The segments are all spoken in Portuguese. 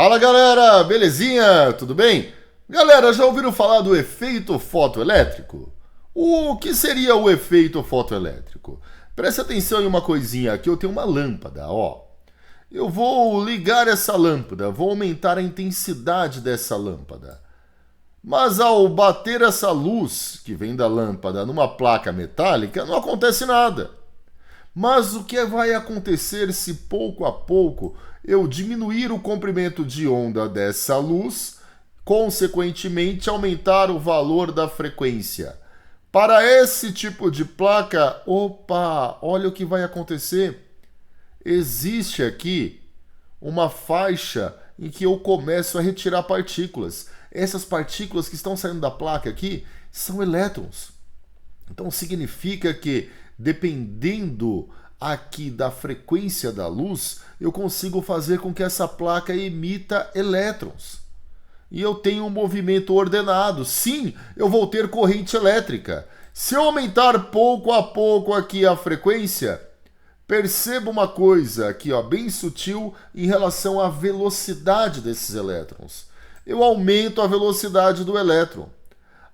Fala galera, belezinha? Tudo bem? Galera, já ouviram falar do efeito fotoelétrico? O que seria o efeito fotoelétrico? Preste atenção em uma coisinha aqui, eu tenho uma lâmpada, ó. Eu vou ligar essa lâmpada, vou aumentar a intensidade dessa lâmpada. Mas ao bater essa luz que vem da lâmpada numa placa metálica, não acontece nada. Mas o que vai acontecer se pouco a pouco eu diminuir o comprimento de onda dessa luz, consequentemente aumentar o valor da frequência? Para esse tipo de placa, olha o que vai acontecer. Existe aqui uma faixa em que eu começo a retirar partículas. Essas partículas que estão saindo da placa aqui são elétrons. Então significa que, dependendo aqui da frequência da luz, eu consigo fazer com que essa placa emita elétrons. E eu tenho um movimento ordenado. Sim, eu vou ter corrente elétrica. Se eu aumentar pouco a pouco aqui a frequência, perceba uma coisa aqui, ó, bem sutil em relação à velocidade desses elétrons. Eu aumento a velocidade do elétron.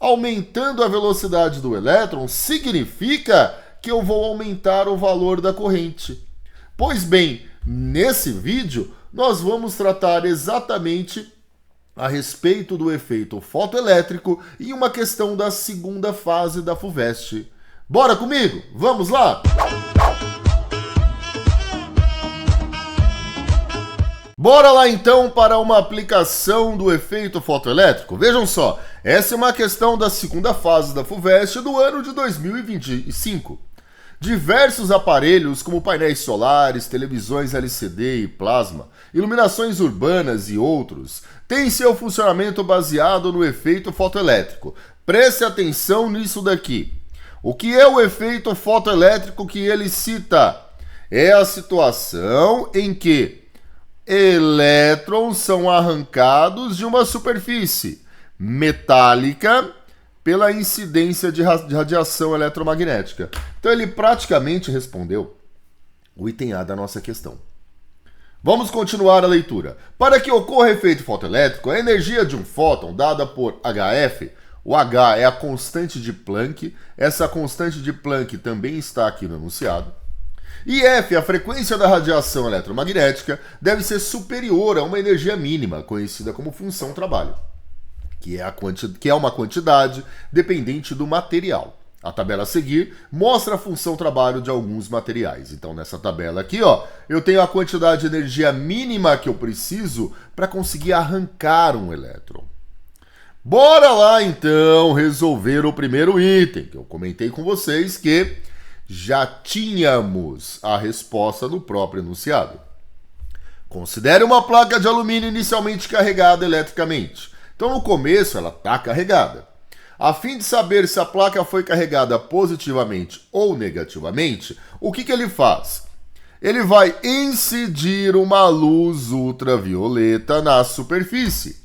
Aumentando a velocidade do elétron significa que eu vou aumentar o valor da corrente. Pois bem, nesse vídeo nós vamos tratar exatamente a respeito do efeito fotoelétrico e uma questão da segunda fase da FUVEST. Bora comigo? Vamos lá? Bora lá então para uma aplicação do efeito fotoelétrico. Vejam só, essa é uma questão da segunda fase da FUVEST do ano de 2025. Diversos aparelhos como painéis solares, televisões LCD e plasma, iluminações urbanas e outros têm seu funcionamento baseado no efeito fotoelétrico. Preste atenção nisso daqui. O que é o efeito fotoelétrico que ele cita? É a situação em que elétrons são arrancados de uma superfície metálica pela incidência de radiação eletromagnética. Então ele praticamente respondeu o item A da nossa questão. Vamos continuar a leitura. Para que ocorra efeito fotoelétrico, a energia de um fóton dada por HF, o H é a constante de Planck, essa constante de Planck também está aqui no enunciado, e F, a frequência da radiação eletromagnética, deve ser superior a uma energia mínima, conhecida como função trabalho, que é uma quantidade dependente do material. A tabela a seguir mostra a função trabalho de alguns materiais. Então, nessa tabela aqui, ó, eu tenho a quantidade de energia mínima que eu preciso para conseguir arrancar um elétron. Bora lá, então, resolver o primeiro item, que eu comentei com vocês que já tínhamos a resposta no próprio enunciado. Considere uma placa de alumínio inicialmente carregada eletricamente. Então, no começo, ela está carregada. A fim de saber se a placa foi carregada positivamente ou negativamente, o que ele faz? Ele vai incidir uma luz ultravioleta na superfície.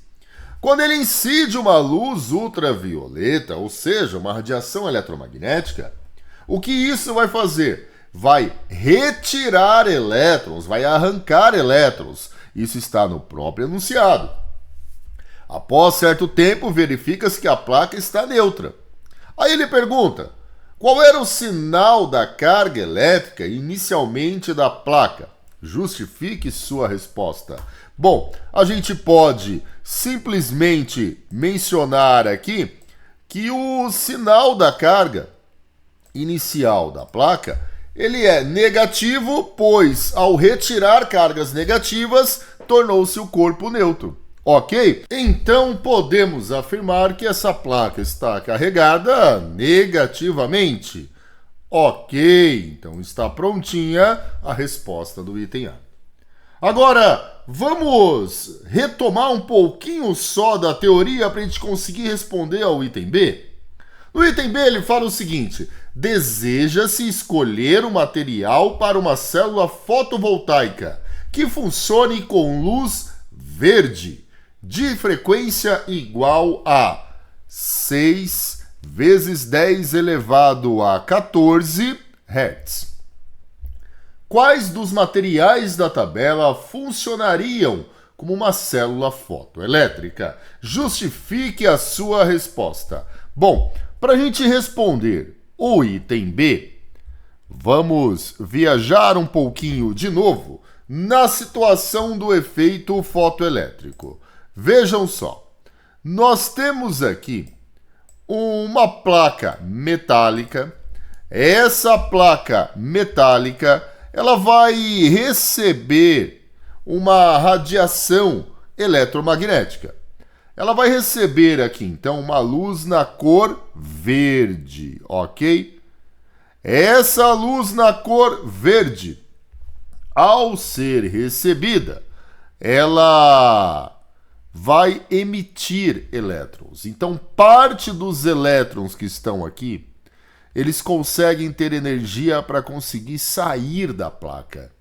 Quando ele incide uma luz ultravioleta, ou seja, uma radiação eletromagnética, o que isso vai fazer? Vai retirar elétrons, vai arrancar elétrons. Isso está no próprio enunciado. Após certo tempo, verifica-se que a placa está neutra. Aí ele pergunta, qual era o sinal da carga elétrica inicialmente da placa? Justifique sua resposta. Bom, a gente pode simplesmente mencionar aqui que o sinal da carga inicial da placa, ele é negativo, pois ao retirar cargas negativas, tornou-se o corpo neutro. Ok? Então podemos afirmar que essa placa está carregada negativamente. Ok, então está prontinha a resposta do item A. Agora, vamos retomar um pouquinho só da teoria para a gente conseguir responder ao item B? No item B ele fala o seguinte, deseja-se escolher um material para uma célula fotovoltaica que funcione com luz verde, de frequência igual a 6 vezes 10 elevado a 14 Hz. Quais dos materiais da tabela funcionariam como uma célula fotoelétrica? Justifique a sua resposta. Bom, para a gente responder o item B, vamos viajar um pouquinho de novo na situação do efeito fotoelétrico. Vejam só, nós temos aqui uma placa metálica. Essa placa metálica, ela vai receber uma radiação eletromagnética. Ela vai receber aqui, então, uma luz na cor verde, ok? Essa luz na cor verde, ao ser recebida, ela vai emitir elétrons. Então, parte dos elétrons que estão aqui, eles conseguem ter energia para conseguir sair da placa.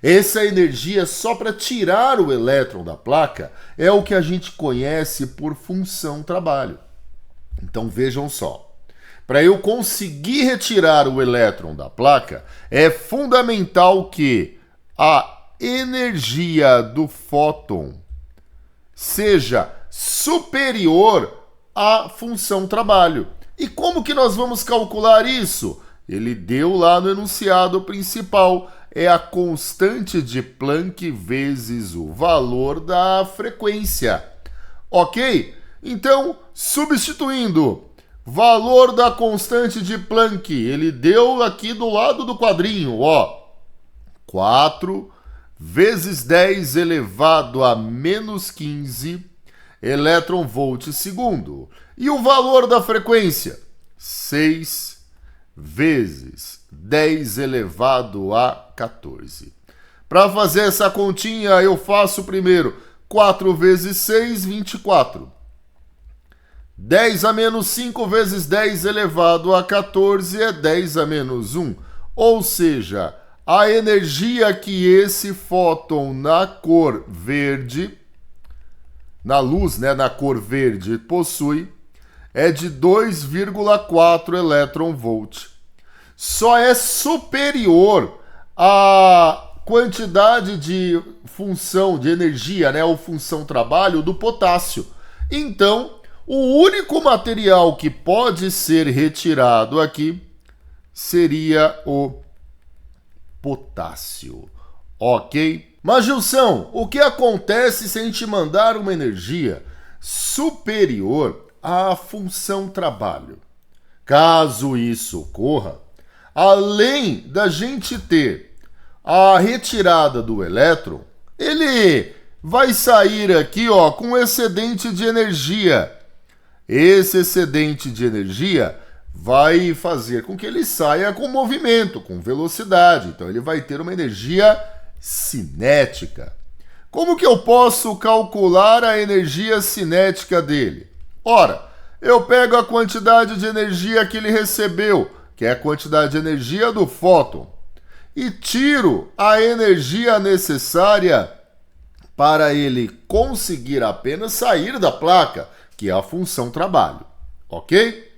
Essa energia, só para tirar o elétron da placa, é o que a gente conhece por função trabalho. Então vejam só, para eu conseguir retirar o elétron da placa, é fundamental que a energia do fóton seja superior à função trabalho. E como que nós vamos calcular isso? Ele deu lá no enunciado principal. É a constante de Planck vezes o valor da frequência. Ok? Então, substituindo valor da constante de Planck, ele deu aqui do lado do quadrinho, ó, 4 vezes 10 elevado a menos 15 elétron-volt segundo. E o valor da frequência? 6 vezes 10 elevado a 14. Para fazer essa continha, eu faço primeiro 4 vezes 6, 24. 10 a menos 5 vezes 10 elevado a 14 é 10 a menos 1. Ou seja, a energia que esse fóton na cor verde, na luz, né, na cor verde, possui, é de 2,4 elétron-volt. Só é superior à quantidade de função de energia, né, ou função trabalho do potássio. Então, o único material que pode ser retirado aqui seria o potássio. Ok? Mas, Gilson, o que acontece se a gente mandar uma energia superior à função trabalho? Caso isso ocorra, além da gente ter a retirada do elétron, ele vai sair aqui, ó, com excedente de energia. Esse excedente de energia vai fazer com que ele saia com movimento, com velocidade. Então ele vai ter uma energia cinética. Como que eu posso calcular a energia cinética dele? Ora, eu pego a quantidade de energia que ele recebeu, que é a quantidade de energia do fóton, e tiro a energia necessária para ele conseguir apenas sair da placa, que é a função trabalho. Ok?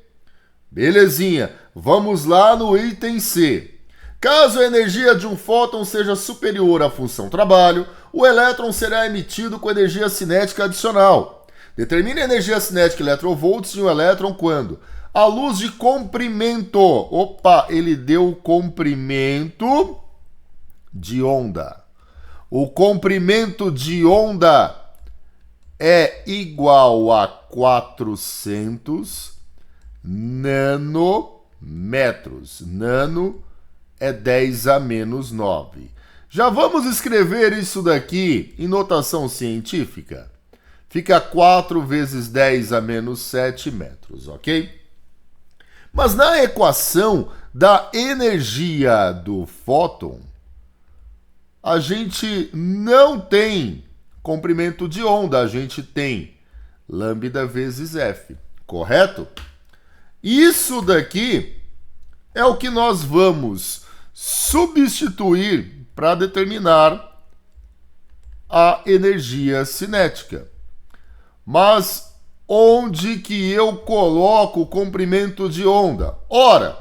Belezinha. Vamos lá no item C. Caso a energia de um fóton seja superior à função trabalho, o elétron será emitido com energia cinética adicional. Determine a energia cinética eletronvolts de um elétron quando a luz de comprimento, opa, ele deu comprimento de onda. O comprimento de onda é igual a 400 nanômetros. Nano é 10 a menos 9. Já vamos escrever isso daqui em notação científica? Fica 4 vezes 10 a menos 7 metros, ok? Mas na equação da energia do fóton, a gente não tem comprimento de onda, a gente tem lambda vezes F, correto? Isso daqui é o que nós vamos substituir para determinar a energia cinética. Mas onde que eu coloco o comprimento de onda? Ora,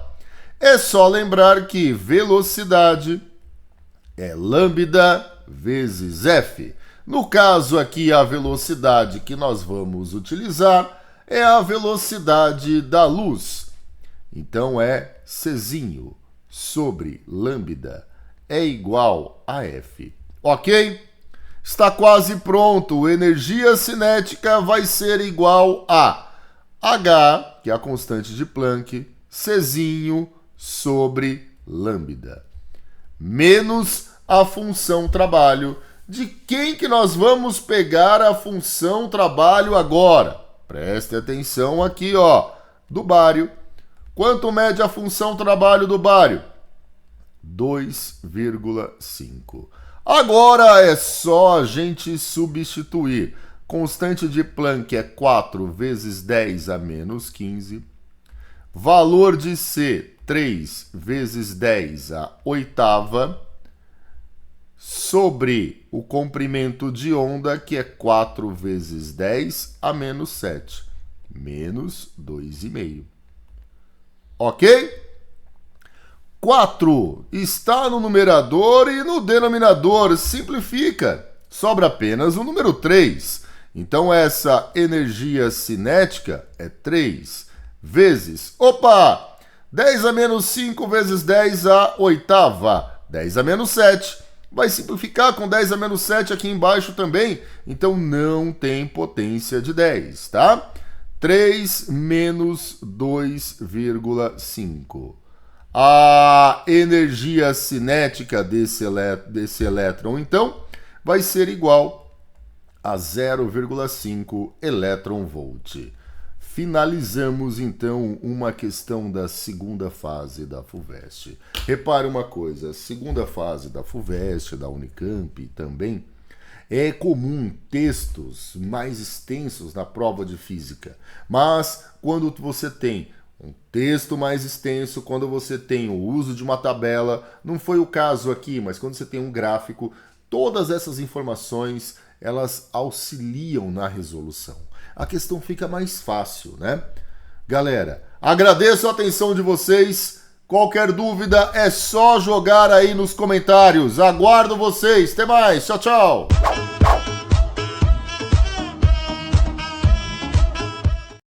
é só lembrar que velocidade é lambda vezes F. No caso aqui, a velocidade que nós vamos utilizar é a velocidade da luz. Então é Czinho sobre lambda é igual a F. Ok? Está quase pronto. Energia cinética vai ser igual a H, que é a constante de Planck, Czinho sobre lambda, menos a função trabalho. De quem que nós vamos pegar a função trabalho agora? Preste atenção aqui, ó, do bário. Quanto mede a função trabalho do bário? 2,5. Agora é só a gente substituir. Constante de Planck é 4 vezes 10 a menos 15. Valor de C, 3 vezes 10 a oitava. Sobre o comprimento de onda, que é 4 vezes 10 a menos 7. Menos 2,5. Ok? 4 está no numerador e no denominador simplifica. Sobra apenas o número 3. Então essa energia cinética é 3 vezes... Opa! 10 a menos 5 vezes 10 a oitava. 10 a menos 7. Vai simplificar com 10 a menos 7 aqui embaixo também. Então não tem potência de 10, tá? 3 menos 2,5. A energia cinética desse elétron, então, vai ser igual a 0,5 elétron-volt. Finalizamos, então, uma questão da segunda fase da FUVEST. Repare uma coisa, a segunda fase da FUVEST, da Unicamp também, é comum textos mais extensos na prova de física. Mas, quando você tem um texto mais extenso, quando você tem o uso de uma tabela, não foi o caso aqui, mas quando você tem um gráfico, todas essas informações, elas auxiliam na resolução. A questão fica mais fácil, né? Galera, agradeço a atenção de vocês. Qualquer dúvida é só jogar aí nos comentários. Aguardo vocês. Até mais. Tchau, tchau.